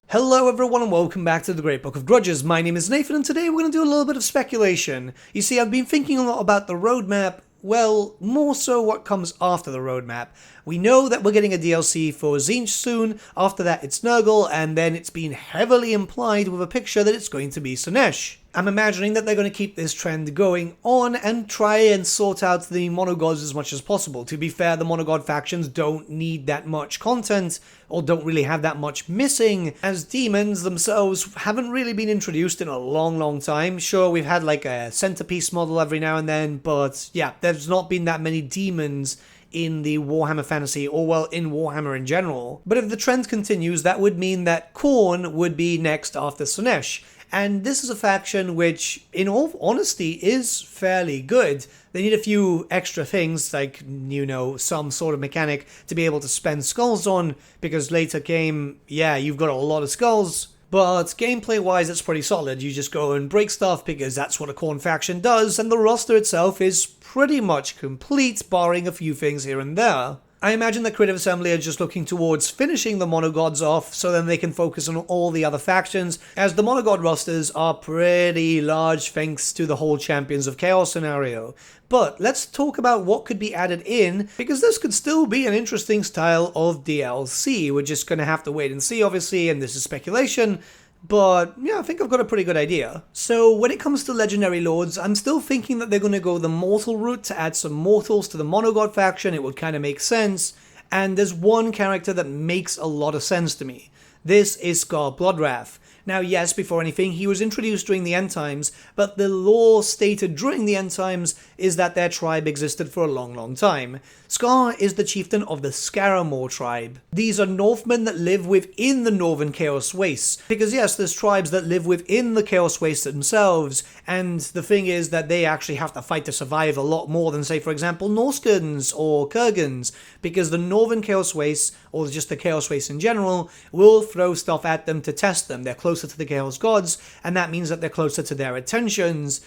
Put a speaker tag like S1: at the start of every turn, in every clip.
S1: Hello everyone and welcome back to the Great Book of Grudges. My name is Nathan and today we're going to do a little bit of speculation. You see, I've been thinking a lot about the roadmap, well, more so what comes after the roadmap. We know that we're getting a DLC for Tzeentch soon, after that it's Nurgle, and then it's been heavily implied with a picture that it's going to be Slaanesh. I'm imagining that they're going to keep this trend going on and try and sort out the monogods as much as possible. To be fair, the monogod factions don't need that much content, or don't really have that much missing, as demons themselves haven't really been introduced in a long time. Sure, we've had like a centerpiece model every now and then, but yeah, there's not been that many demons in the Warhammer fantasy, or well, in Warhammer in general. But if the trend continues, that would mean that Khorne would be next after Slaanesh. And this is a faction which, in all honesty, is fairly good. They need a few extra things, like, you know, some sort of mechanic to be able to spend skulls on, because later game, yeah, you've got a lot of skulls. But gameplay-wise, it's pretty solid. You just go and break stuff because that's what a Khorne faction does, and the roster itself is pretty much complete, barring a few things here and there. I imagine the Creative Assembly are just looking towards finishing the monogods off so then they can focus on all the other factions, as the monogod rosters are pretty large thanks to the whole Champions of Chaos scenario. But let's talk about what could be added in, because this could still be an interesting style of DLC. We're just going to have to wait and see, obviously, and this is speculation. But yeah, I think I've got a pretty good idea. So when it comes to Legendary Lords, I'm still thinking that they're going to go the mortal route to add some mortals to the monogod faction. It would kind of make sense. And there's one character that makes a lot of sense to me. This is Scar Bloodwrath. Now yes, before anything, he was introduced during the End Times, but the lore stated during the End Times is that their tribe existed for a long time. Scar is the chieftain of the Scaramore tribe. These are Northmen that live within the Northern Chaos Wastes, because yes, there's tribes that live within the Chaos Wastes themselves, and the thing is that they actually have to fight to survive a lot more than, say, for example, Norskins or Kurgans, because the Northern Chaos Wastes, or just the Chaos Wastes in general, will throw stuff at them to test them. They're closer to the Chaos Gods, and that means that they're closer to their attentions.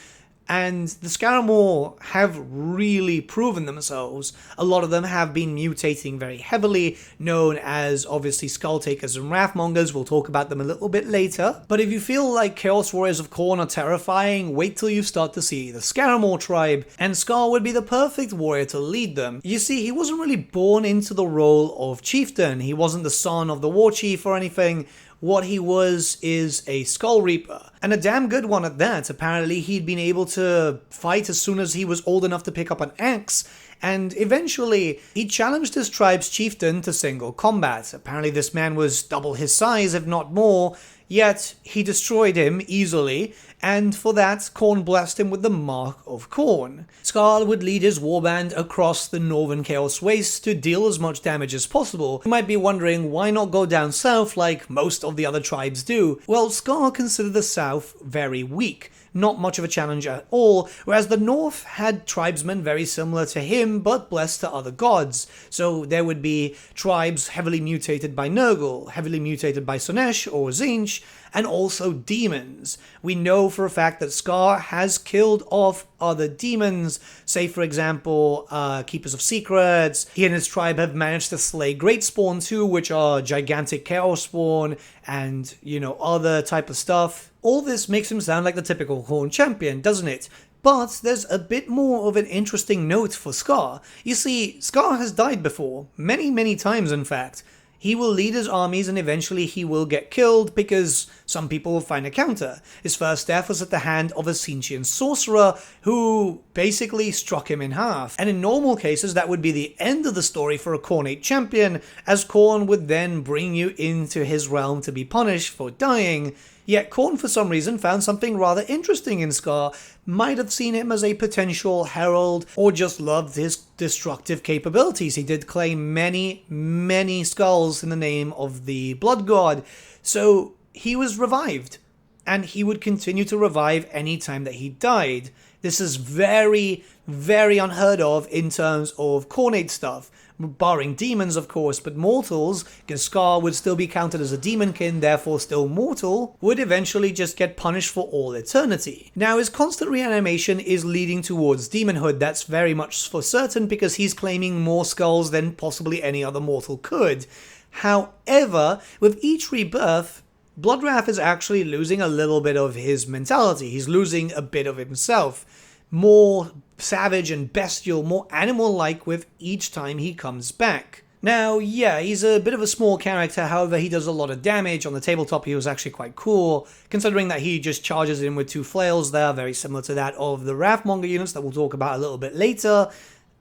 S1: And the Scaramore have really proven themselves. A lot of them have been mutating very heavily, known as obviously Skulltakers and Wrathmongers. We'll talk about them a little bit later. But if you feel like Chaos Warriors of Khorne are terrifying, wait till you start to see the Scaramore tribe, and Scar would be the perfect warrior to lead them. You see, he wasn't really born into the role of chieftain. He wasn't the son of the war chief or anything. What he was is a Skull Reaper, and a damn good one at that. Apparently he'd been able to fight as soon as he was old enough to pick up an axe, and eventually he challenged his tribe's chieftain to single combat. Apparently this man was double his size, if not more, yet he destroyed him easily, and for that, Khorne blessed him with the Mark of Khorne. Scar would lead his warband across the Northern Chaos Wastes to deal as much damage as possible. You might be wondering, why not go down south like most of the other tribes do? Well, Scar considered the south very weak. Not much of a challenge at all, whereas the north had tribesmen very similar to him, but blessed to other gods. So there would be tribes heavily mutated by Nurgle, heavily mutated by Slaanesh or Tzeentch, and also demons. We know for a fact that Scar has killed off other demons, say for example, Keepers of Secrets. He and his tribe have managed to slay Greatspawn too, which are gigantic Chaos Spawn, and, you know, other type of stuff. All this makes him sound like the typical Khorne champion, doesn't it? But there's a bit more of an interesting note for Scar. You see, Scar has died before, many times in fact. He will lead his armies and eventually he will get killed because some people will find a counter. His first death was at the hand of a Tzeentchian sorcerer who basically struck him in half. And in normal cases that would be the end of the story for a Khornate champion, as Khorne would then bring you into his realm to be punished for dying. Yet Khorne for some reason found something rather interesting in Scar, might have seen him as a potential herald, or just loved his destructive capabilities. He did claim many skulls in the name of the Blood God, so he was revived, and he would continue to revive any time that he died. This is very unheard of in terms of Khornate stuff. Barring demons, of course, but mortals, because Scar would still be counted as a demonkin, therefore still mortal, would eventually just get punished for all eternity. Now, his constant reanimation is leading towards demonhood, that's very much for certain, because he's claiming more skulls than possibly any other mortal could. However, with each rebirth, Bloodwrath is actually losing a little bit of his mentality. He's losing a bit of himself. More savage and bestial, more animal-like with each time he comes back. Now, yeah, he's a bit of a small character, however, he does a lot of damage. On the tabletop, he was actually quite cool, considering that he just charges in with 2 flails there, very similar to that of the Wrathmonger units that we'll talk about a little bit later.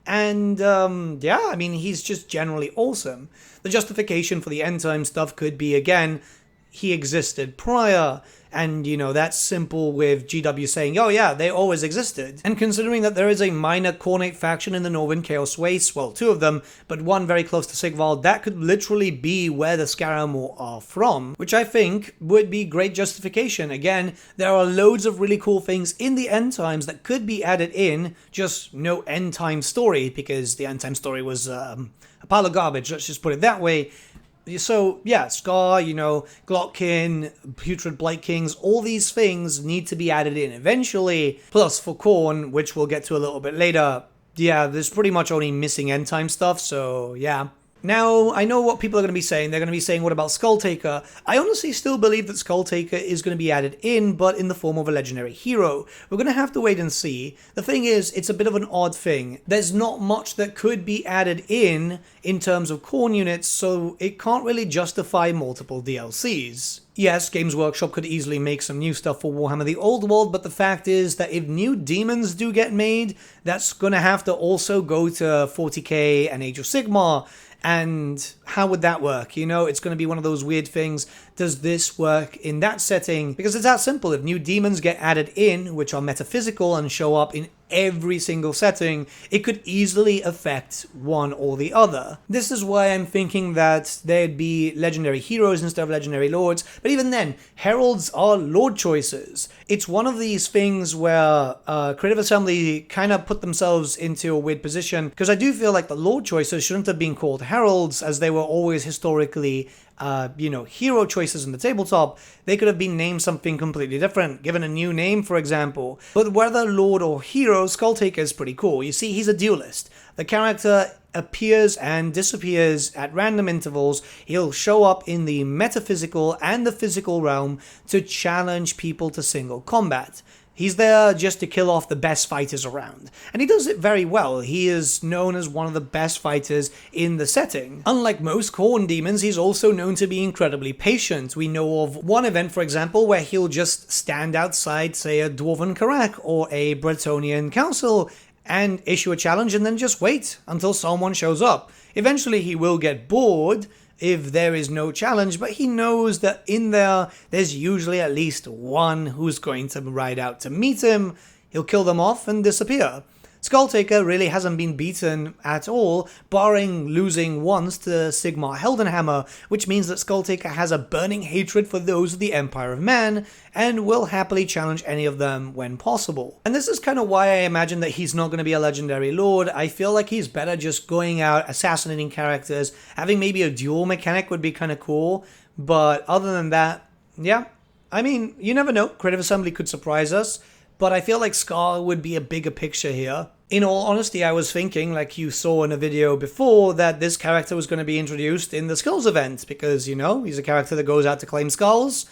S1: And, yeah, I mean, he's just generally awesome. The justification for the end time stuff could be, again, he existed prior. And, you know, that's simple with GW saying, oh yeah, they always existed. And considering that there is a minor Khornate faction in the Northern Chaos Wastes, well, 2 of them, but one very close to Sigvald, that could literally be where the Scaramore are from, which I think would be great justification. Again, there are loads of really cool things in the end times that could be added in, just no end time story, because the end time story was a pile of garbage, let's just put it that way. So, yeah, Scar, you know, Glotkin, Putrid Blight Kings, all these things need to be added in eventually. Plus, for Khorne, which we'll get to a little bit later, yeah, there's pretty much only missing end time stuff, so yeah. Now, I know what people are going to be saying. They're going to be saying, what about Skulltaker? I honestly still believe that Skulltaker is going to be added in, but in the form of a legendary hero. We're going to have to wait and see. The thing is, it's a bit of an odd thing. There's not much that could be added in terms of Khorne units, so it can't really justify multiple DLCs. Yes, Games Workshop could easily make some new stuff for Warhammer the Old World, but the fact is that if new demons do get made, that's going to have to also go to 40k and Age of Sigmar. And how would that work? You know, it's going to be one of those weird things. Does this work in that setting? Because it's that simple. If new demons get added in, which are metaphysical and show up in every single setting, it could easily affect one or the other. This is why I'm thinking that there'd be legendary heroes instead of legendary lords, but even then, heralds are lord choices. It's one of these things where Creative Assembly kind of put themselves into a weird position, because I do feel like the lord choices shouldn't have been called heralds, as they were always historically you know, hero choices in the tabletop. They could have been named something completely different, given a new name, for example. But whether Lord or Hero, Skulltaker is pretty cool. You see, he's a duelist. The character appears and disappears at random intervals. He'll show up in the metaphysical and the physical realm to challenge people to single combat. He's there just to kill off the best fighters around. And he does it very well. He is known as one of the best fighters in the setting. Unlike most Khorne demons, he's also known to be incredibly patient. We know of one event, for example, where he'll just stand outside, say, a Dwarven Karak or a Bretonnian council and issue a challenge and then just wait until someone shows up. Eventually he will get bored if there is no challenge, but he knows that in there's usually at least one who's going to ride out to meet him. He'll kill them off and disappear. Skulltaker really hasn't been beaten at all, barring losing once to Sigmar Heldenhammer, which means that Skulltaker has a burning hatred for those of the Empire of Man, and will happily challenge any of them when possible. And this is kind of why I imagine that he's not going to be a legendary lord. I feel like he's better just going out, assassinating characters. Having maybe a duel mechanic would be kind of cool, but other than that, yeah. I mean, you never know, Creative Assembly could surprise us. But I feel like Scar would be a bigger picture here. In all honesty, I was thinking, like you saw in a video before, that this character was going to be introduced in the Skulls event, because, you know, he's a character that goes out to claim skulls.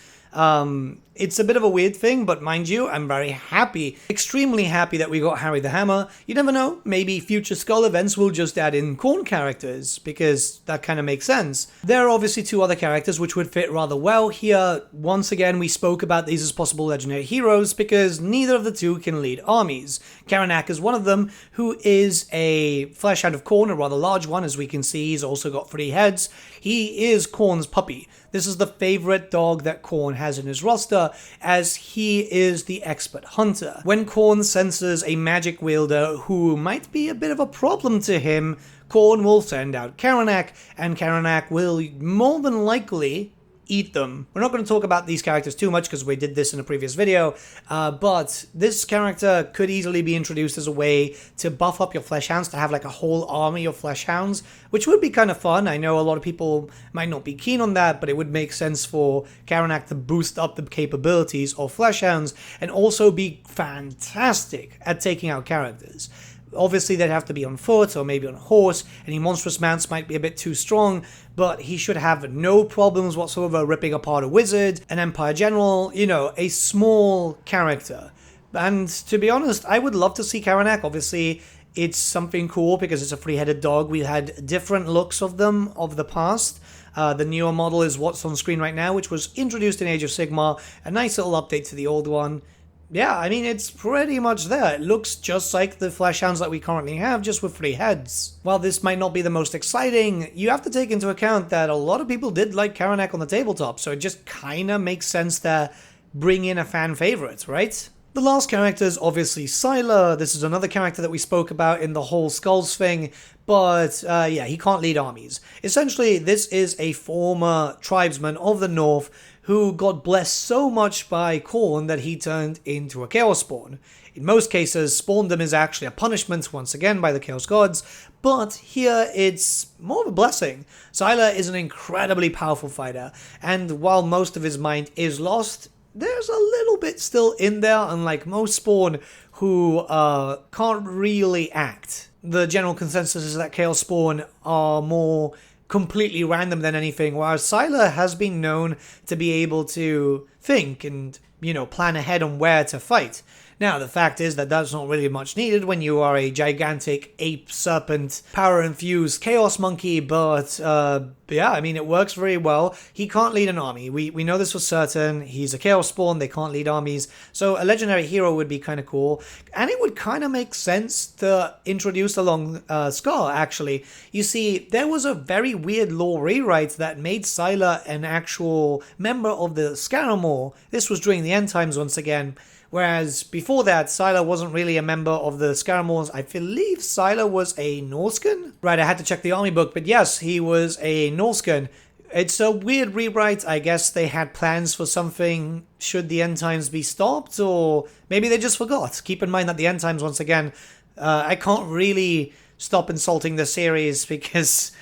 S1: It's a bit of a weird thing, but mind you, I'm very happy, extremely happy that we got Harry the Hammer. You never know, maybe future Skull events will just add in Khorne characters, because that kind of makes sense. There are obviously 2 other characters which would fit rather well here. Once again, we spoke about these as possible legendary heroes, because neither of the 2 can lead armies. Karanak is one of them, who is a Fleshhound of Khorne, a rather large one, as we can see. He's also got 3 heads. He is Khorne's puppy. This is the favorite dog that Khorne has in his roster, as he is the expert hunter. When Khorne senses a magic wielder who might be a bit of a problem to him, Khorne will send out Karanak, and Karanak will more than likely eat them. We're not going to talk about these characters too much because we did this in a previous video, but this character could easily be introduced as a way to buff up your Fleshhounds, to have like a whole army of Fleshhounds, which would be kind of fun. I know a lot of people might not be keen on that, but it would make sense for Karanak to boost up the capabilities of Fleshhounds and also be fantastic at taking out characters. Obviously, they'd have to be on foot or maybe on a horse. Any monstrous mounts might be a bit too strong, but he should have no problems whatsoever ripping apart a wizard, an Empire General, you know, a small character. And to be honest, I would love to see Karanak. Obviously, it's something cool because it's a three-headed dog. We had different looks of them of the past. The newer model is what's on screen right now, which was introduced in Age of Sigmar. A nice little update to the old one. Yeah, I mean, it's pretty much there. It looks just like the flesh hounds that we currently have, just with 3 heads. While this might not be the most exciting, you have to take into account that a lot of people did like Karanak on the tabletop, so it just kinda makes sense to bring in a fan favorite, right? The last character is obviously Sila. This is another character that we spoke about in the whole Skulls thing, but yeah, he can't lead armies. Essentially, this is a former tribesman of the North who got blessed so much by Khorne that he turned into a Chaos Spawn. In most cases, spawndom is actually a punishment once again by the Chaos Gods, but here it's more of a blessing. Sila is an incredibly powerful fighter, and while most of his mind is lost, there's a little bit still in there, unlike most Spawn who can't really act. The general consensus is that Chaos Spawn are more completely random than anything, whereas Sila has been known to be able to think and, you know, plan ahead on where to fight. Now, the fact is that that's not really much needed when you are a gigantic ape serpent power-infused chaos monkey, but yeah, I mean, it works very well. He can't lead an army. We know this for certain. He's a chaos spawn. They can't lead armies. So a legendary hero would be kind of cool. And it would kind of make sense to introduce along Scar, actually. You see, there was a very weird lore rewrite that made Sila an actual member of the Scaramore. This was during the end times once again. Whereas before that, Sila wasn't really a member of the Scaramores. I believe Sila was a Norscan? Right, I had to check the army book, but yes, he was a Norscan. It's a weird rewrite. I guess they had plans for something should the end times be stopped, or maybe they just forgot. Keep in mind that the end times, once again, I can't really stop insulting the series because,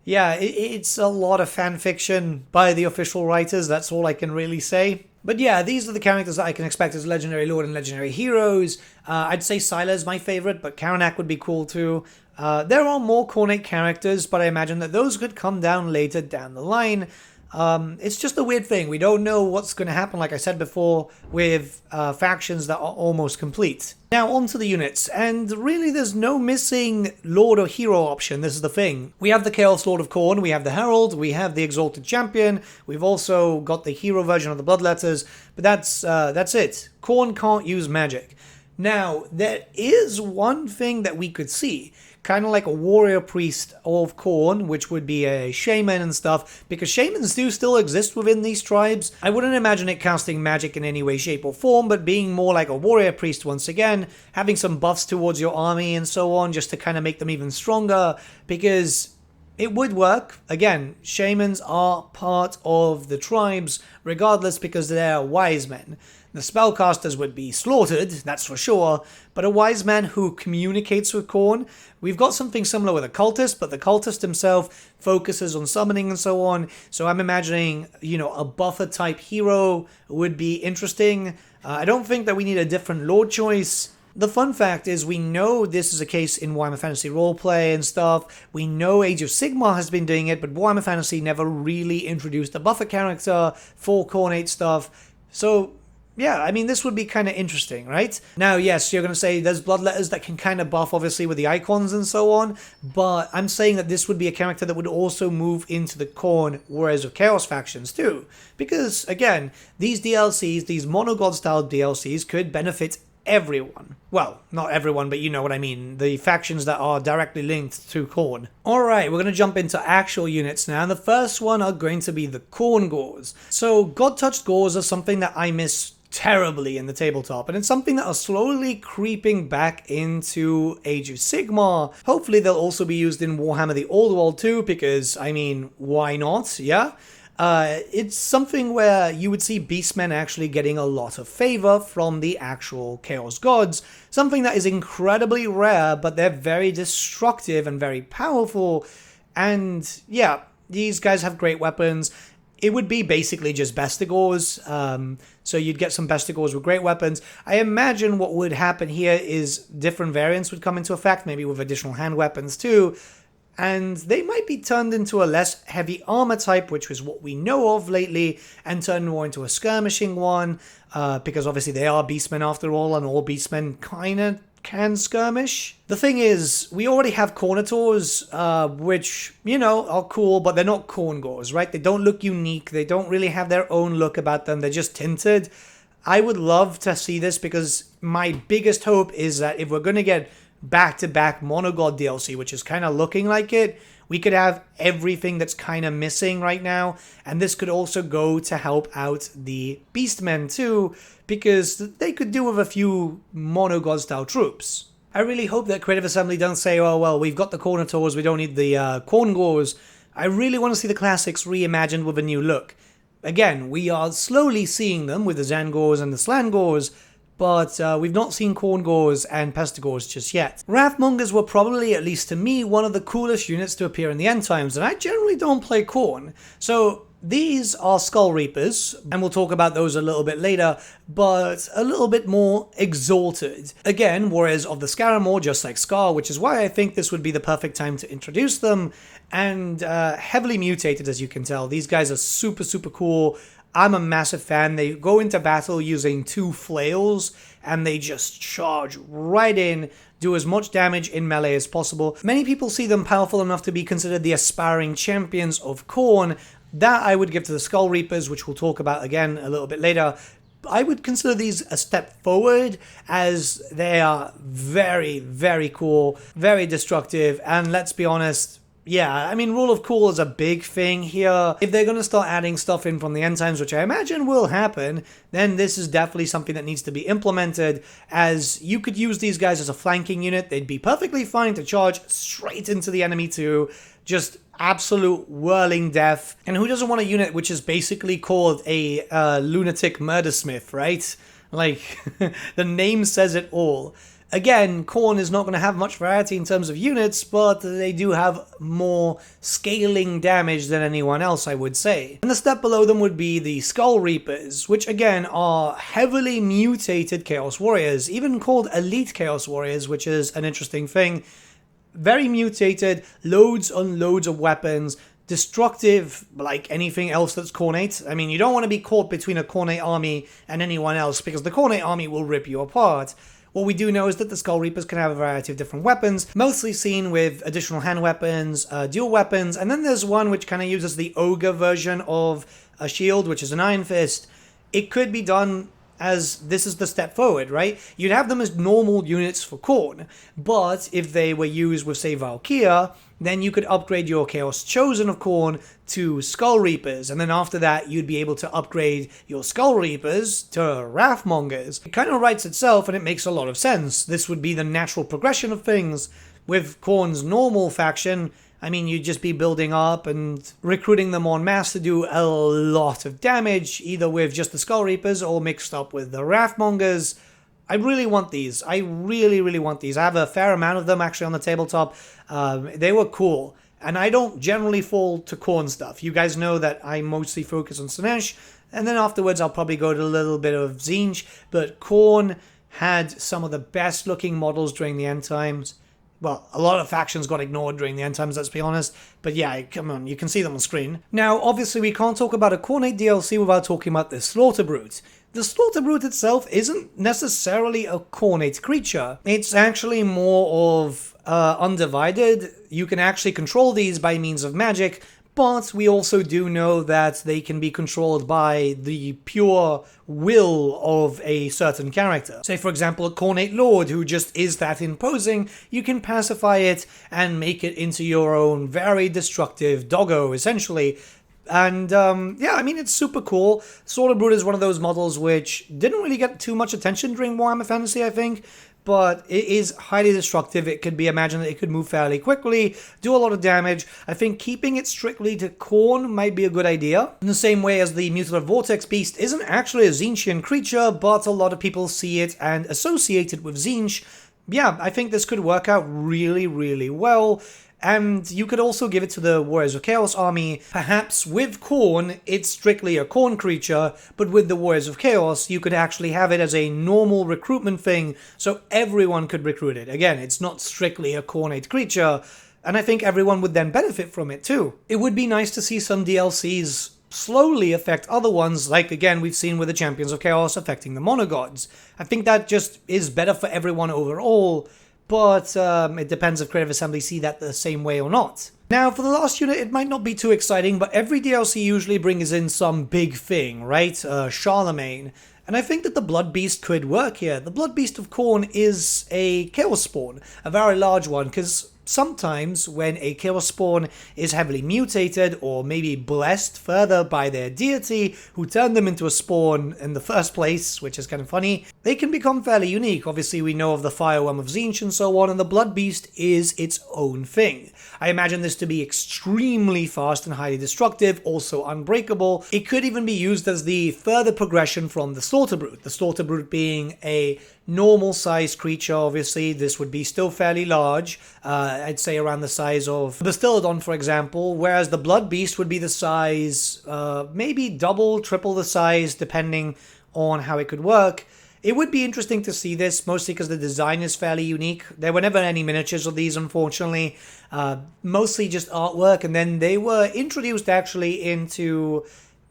S1: yeah, it's a lot of fan fiction by the official writers. That's all I can really say. But yeah, these are the characters that I can expect as Legendary Lord and Legendary Heroes. I'd say Sila is my favorite, but Karanak would be cool too. There are more Khorne characters, but I imagine that those could come down later down the line. It's just a weird thing. We don't know what's going to happen, like I said before, with factions that are almost complete. Now, on to the units, and really there's no missing Lord or Hero option. This is the thing. We have the Chaos Lord of Khorne, we have the Herald, we have the Exalted Champion, we've also got the Hero version of the Bloodletters, but that's it. Khorne can't use magic. Now, there is one thing that we could see, kind of like a warrior priest of Khorne, which would be a shaman and stuff, because shamans do still exist within these tribes. I wouldn't imagine it casting magic in any way, shape, or form, but being more like a warrior priest once again, having some buffs towards your army and so on, just to kind of make them even stronger, because it would work. Again, shamans are part of the tribes, regardless, because they're wise men. The spellcasters would be slaughtered, that's for sure, but a wise man who communicates with Khorne. We've got something similar with a cultist, but the cultist himself focuses on summoning and so on, so I'm imagining, you know, a buffer type hero would be interesting. I don't think that we need a different lord choice. The fun fact is we know this is a case in Warhammer Fantasy Roleplay and stuff. We know Age of Sigmar has been doing it, but Warhammer Fantasy never really introduced a buffer character for Khornate stuff. So yeah, I mean, this would be kind of interesting, right? Now, yes, you're going to say there's bloodletters that can kind of buff, obviously, with the icons and so on, but I'm saying that this would be a character that would also move into the Khorne Warriors of Chaos factions too. Because, again, these DLCs, these monogod-style DLCs, could benefit everyone. Well, not everyone, but you know what I mean. The factions that are directly linked to Khorne. Alright, we're going to jump into actual units now. And the first one are going to be the Khorne Gores. So, God-touched Gores are something that I miss terribly in the tabletop, and it's something that are slowly creeping back into Age of Sigmar. Hopefully they'll also be used in Warhammer the Old World too, because, I mean, why not, yeah? It's something where you would see beastmen actually getting a lot of favor from the actual Chaos Gods, something that is incredibly rare, but they're very destructive and very powerful, and yeah, these guys have great weapons. it would be basically just Bestigors. So you'd get some Bestigors with great weapons. I imagine what would happen here is different variants would come into effect, maybe with additional hand weapons too. And they might be turned into a less heavy armor type, which is what we know of lately, and turned more into a skirmishing one, because obviously they are beastmen after all, and all beastmen kind of can skirmish. The thing is, we already have Cornators, which, you know, are cool, but they're not Khorne Gores, right? They don't look unique. They don't really have their own look about them. They're just tinted. I would love to see this, because my biggest hope is that if we're going to get back-to-back monogod DLC, which is kind of looking like it, we could have everything that's kind of missing right now, and this could also go to help out the beastmen too, because they could do with a few monogod style troops. I really hope that Creative Assembly don't say, oh well, we've got the Cornators, we don't need the Khorne Gores. I really want to see the classics reimagined with a new look. Again, we are slowly seeing them with the Zangors and the Slangors, but we've not seen Khorne Gores and Pestigors just yet. Wrathmongers were probably, at least to me, one of the coolest units to appear in the end times, and I generally don't play Khorne. So these are Skull Reapers, and we'll talk about those a little bit later, but a little bit more exalted. Again, warriors of the Scaramore, just like Scar, which is why I think this would be the perfect time to introduce them, and heavily mutated, as you can tell. These guys are super, super cool. I'm a massive fan. They go into battle using 2 flails, and they just charge right in, do as much damage in melee as possible. Many people see them powerful enough to be considered the aspiring champions of Khorne. That I would give to the Skull Reapers, which we'll talk about again a little bit later. I would consider these a step forward, as they are very, very cool, very destructive, and let's be honest, yeah, I mean, Rule of Cool is a big thing here. If they're going to start adding stuff in from the end times, which I imagine will happen, then this is definitely something that needs to be implemented, as you could use these guys as a flanking unit. They'd be perfectly fine to charge straight into the enemy too. Just absolute whirling death. And who doesn't want a unit which is basically called a lunatic murdersmith, right? Like, the name says it all. Again, Khorne is not going to have much variety in terms of units, but they do have more scaling damage than anyone else, I would say. And the step below them would be the Skull Reapers, which again are heavily mutated Chaos Warriors, even called Elite Chaos Warriors, which is an interesting thing. Very mutated, loads and loads of weapons, destructive like anything else that's Khornate. I mean, you don't want to be caught between a Khornate army and anyone else, because the Khornate army will rip you apart. What we do know is that the Skull Reapers can have a variety of different weapons, mostly seen with additional hand weapons, dual weapons, and then there's one which kind of uses the Ogre version of a shield, which is an Iron Fist. It could be done as this is the step forward, right? You'd have them as normal units for Khorne, but if they were used with, say, Valkyria, then you could upgrade your Chaos Chosen of Khorne to Skull Reapers, and then after that you'd be able to upgrade your Skull Reapers to Wrathmongers. It kind of writes itself, and it makes a lot of sense. This would be the natural progression of things. With Khorne's normal faction, I mean, you'd just be building up and recruiting them en masse to do a lot of damage, either with just the Skull Reapers or mixed up with the Wrathmongers. I really want these. I really, really want these. I have a fair amount of them actually on the tabletop. They were cool. And I don't generally fall to Khorne stuff. You guys know that I mostly focus on Slaanesh, and then afterwards I'll probably go to a little bit of Tzeentch. But Khorne had some of the best looking models during the end times. Well, a lot of factions got ignored during the end times, let's be honest. But yeah, come on, you can see them on screen. Now, obviously, we can't talk about a Khornate DLC without talking about the Slaughterbrute. The Slaughterbrute itself isn't necessarily a Khornate creature. It's actually more of undivided. You can actually control these by means of magic, but we also do know that they can be controlled by the pure will of a certain character. Say, for example, a Khornate Lord who just is that imposing. You can pacify it and make it into your own very destructive doggo, essentially. And yeah, I mean, it's super cool. Slaughterbrute is one of those models which didn't really get too much attention during Warhammer Fantasy, I think. But it is highly destructive. It could be imagined that it could move fairly quickly, do a lot of damage. I think keeping it strictly to Khorne might be a good idea. In the same way as the Mutilative Vortex Beast isn't actually a Tzeentchian creature, but a lot of people see it and associate it with Tzeentch. Yeah, I think this could work out really, really well. And you could also give it to the Warriors of Chaos army. Perhaps with Khorne, it's strictly a Khorne creature, but with the Warriors of Chaos, you could actually have it as a normal recruitment thing, so everyone could recruit it. Again, it's not strictly a Khornate creature, and I think everyone would then benefit from it too. It would be nice to see some DLCs slowly affect other ones, like again we've seen with the Champions of Chaos affecting the monogods. I think that just is better for everyone overall, but it depends if Creative Assembly see that the same way or not. Now, for the last unit, it might not be too exciting, but every DLC usually brings in some big thing, right? Charlemagne. And I think that the Blood Beast could work here. The Blood Beast of Khorne is a Chaos Spawn, a very large one, because sometimes when a Chaos Spawn is heavily mutated or maybe blessed further by their deity who turned them into a spawn in the first place, which is kind of funny, they can become fairly unique. Obviously we know of the Fireworm of Tzeentch and so on, and the Blood Beast is its own thing. I imagine this to be extremely fast and highly destructive, also unbreakable. It could even be used as the further progression from the Slaughterbrute. The Slaughterbrute being a normal sized creature, obviously. This would be still fairly large. I'd say around the size of the Stylodon, for example, whereas the Blood Beast would be the size, maybe double, triple the size, depending on how it could work. It would be interesting to see this, mostly because the design is fairly unique. There were never any miniatures of these, unfortunately. Mostly just artwork, and then they were introduced actually into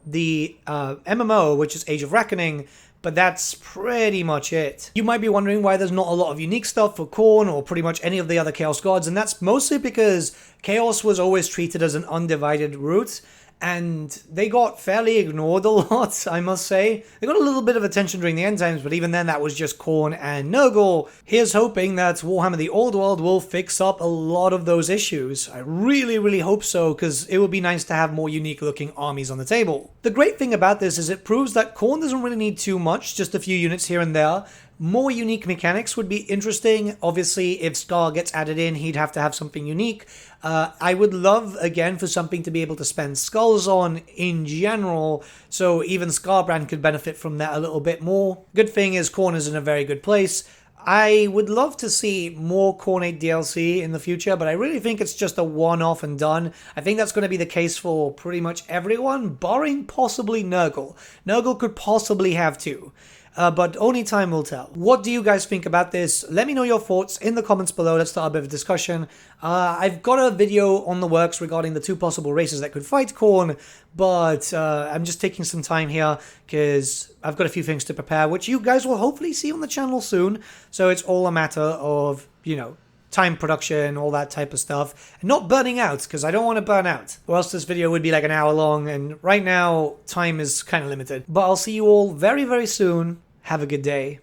S1: the MMO, which is Age of Reckoning, but that's pretty much it. You might be wondering why there's not a lot of unique stuff for Khorne or pretty much any of the other Chaos Gods, and that's mostly because Chaos was always treated as an undivided root, and they got fairly ignored a lot, I must say. They got a little bit of attention during the end times, but even then that was just Khorne and Nurgle. Here's hoping that Warhammer the Old World will fix up a lot of those issues. I really, really hope so, because it would be nice to have more unique looking armies on the table. The great thing about this is it proves that Khorne doesn't really need too much, just a few units here and there. More unique mechanics would be interesting. Obviously, if Scar gets added in, he'd have to have something unique. I would love, again, for something to be able to spend skulls on in general, so even Scarbrand could benefit from that a little bit more. Good thing is Khorne is in a very good place. I would love to see more Khornate DLC in the future, but I really think it's just a one-off and done. I think that's going to be the case for pretty much everyone, barring possibly Nurgle. Nurgle could possibly have two. But only time will tell. What do you guys think about this? Let me know your thoughts in the comments below. Let's start a bit of a discussion. I've got a video on the works regarding the two possible races that could fight Khorne, but I'm just taking some time here because I've got a few things to prepare, which you guys will hopefully see on the channel soon. So it's all a matter of, you know, time production, all that type of stuff, and not burning out, because I don't want to burn out, or else this video would be like an hour long, and right now time is kind of limited. But I'll see you all very, very soon. Have a good day.